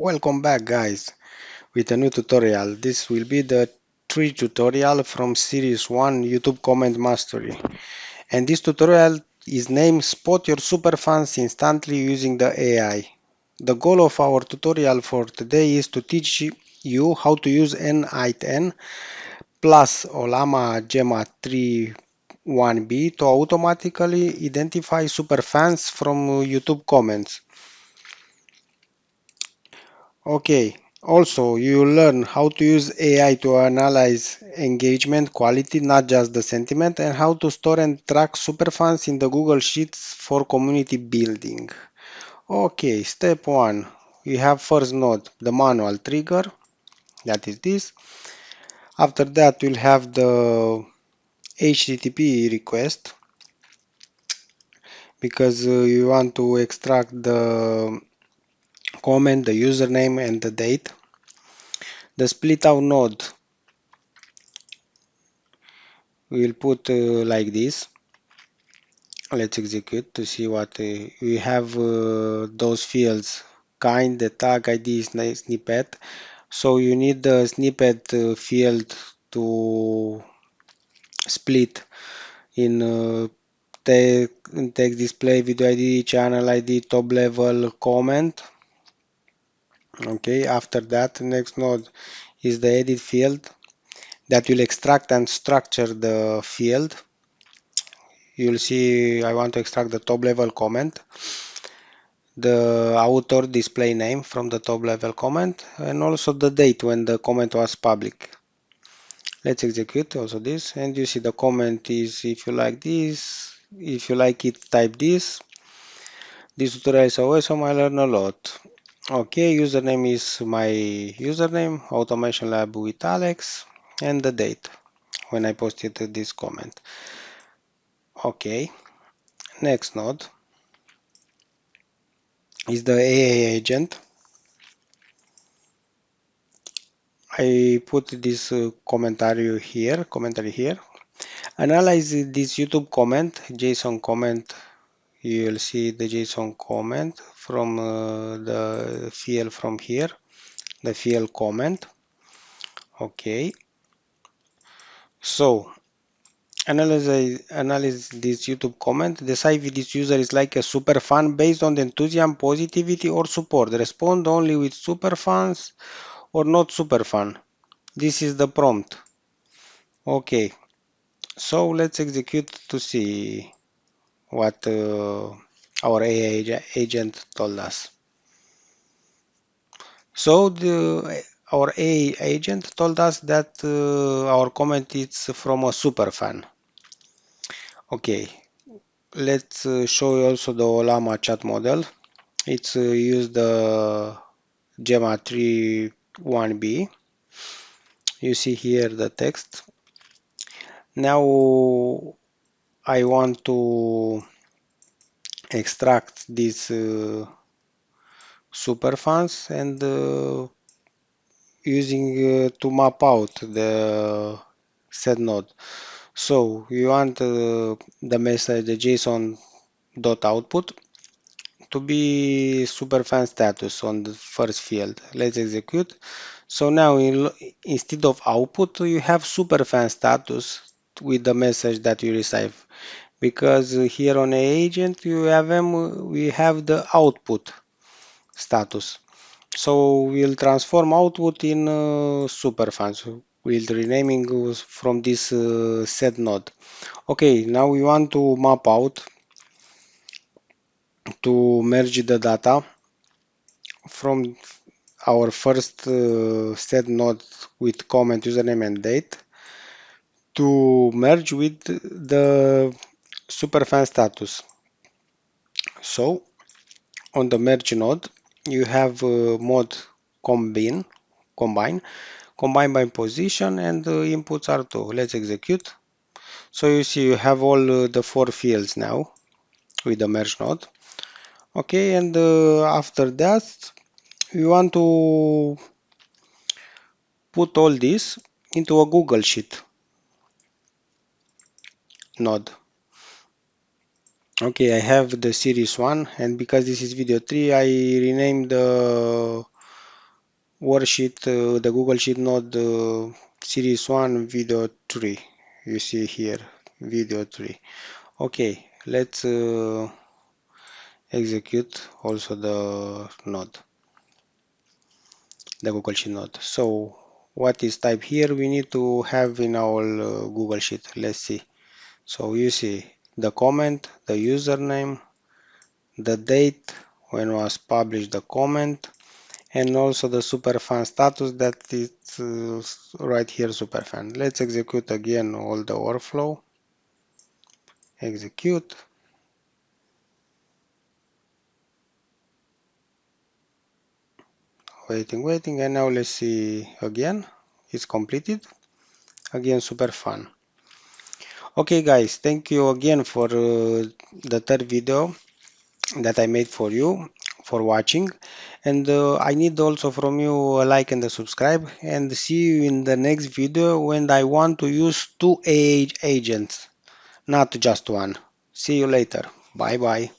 Welcome back guys with a new tutorial. This will be the 3 tutorial from series 1 YouTube comment mastery. And this tutorial is named Spot Your Superfans Instantly Using the AI. The goal of our tutorial for today is to teach you how to use n8n plus Ollama Gemma3 1B to automatically identify superfans from YouTube comments. Okay, also you will learn how to use AI to analyze engagement quality, not just the sentiment, and how to store and track superfans in the Google Sheets for community building. Okay, step 1. We have first node, the manual trigger, that is this. After that we'll have the HTTP request because you want to extract the comment, the username and the date. The split out node we will put like this. Let's execute to see what we have. Those fields: kind, the tag ID, snippet. So you need the snippet field to split in text display, video ID, channel ID, top level, comment. Okay, after that, next node is the edit field that will extract and structure the field. You'll see I want to extract the top level comment, the author display name from the top level comment, and also the date when the comment was public. Let's execute also this, and you see the comment is: if you like this, if you like it, type this. This tutorial is awesome, I learned a lot. Okay, username is my username, automation lab with Alex, and the date when I posted this comment. Okay, next node is the AA agent. I put this commentary here. Analyze this YouTube comment, JSON comment. You will see the JSON comment from the field from here, the field comment. Okay. So analyze this YouTube comment. Decide if this user is like a super fan based on the enthusiasm, positivity, or support. Respond only with super fans or not super fan. This is the prompt. Okay. So let's execute to see what our AI agent told us. So our AI agent told us that our comment is from a super fan. Okay, let's show you also the Ollama chat model. It's used the Gemma3 1B. You see here the text. Now I want to extract these superfans and using to map out the set node. So you want the message, the JSON dot output to be superfan status on the first field. Let's execute. So now instead of output, you have superfan status with the message that you receive. Because here on a agent we have the output status. So we'll transform output in superfans. We'll renaming from this set node. Okay, now we want to map out to merge the data from our first set node with comment, username and date to merge with the superfan status. So on the merge node you have mode combine by position, and the inputs are 2. Let's execute. So you see you have all the 4 fields now with the merge node. Okay, and after that we want to put all this into a Google Sheet node. Okay, I have the series 1, and because this is video 3 I renamed the worksheet, the Google Sheet node series 1 video 3. You see here video 3. Okay, let's execute also the node, the Google Sheet node. So what is type here? We need to have in our Google Sheet. Let's see. So you see the comment, the username, the date when was published the comment, and also the superfan status that is right here, superfan. Let's execute again all the workflow. Execute. Waiting, and now let's see again. It's completed. Again, superfan. Okay, guys, thank you again for the third video that I made for you for watching, and I need also from you a like and a subscribe, and see you in the next video when I want to use two agents, not just one. See you later. Bye bye.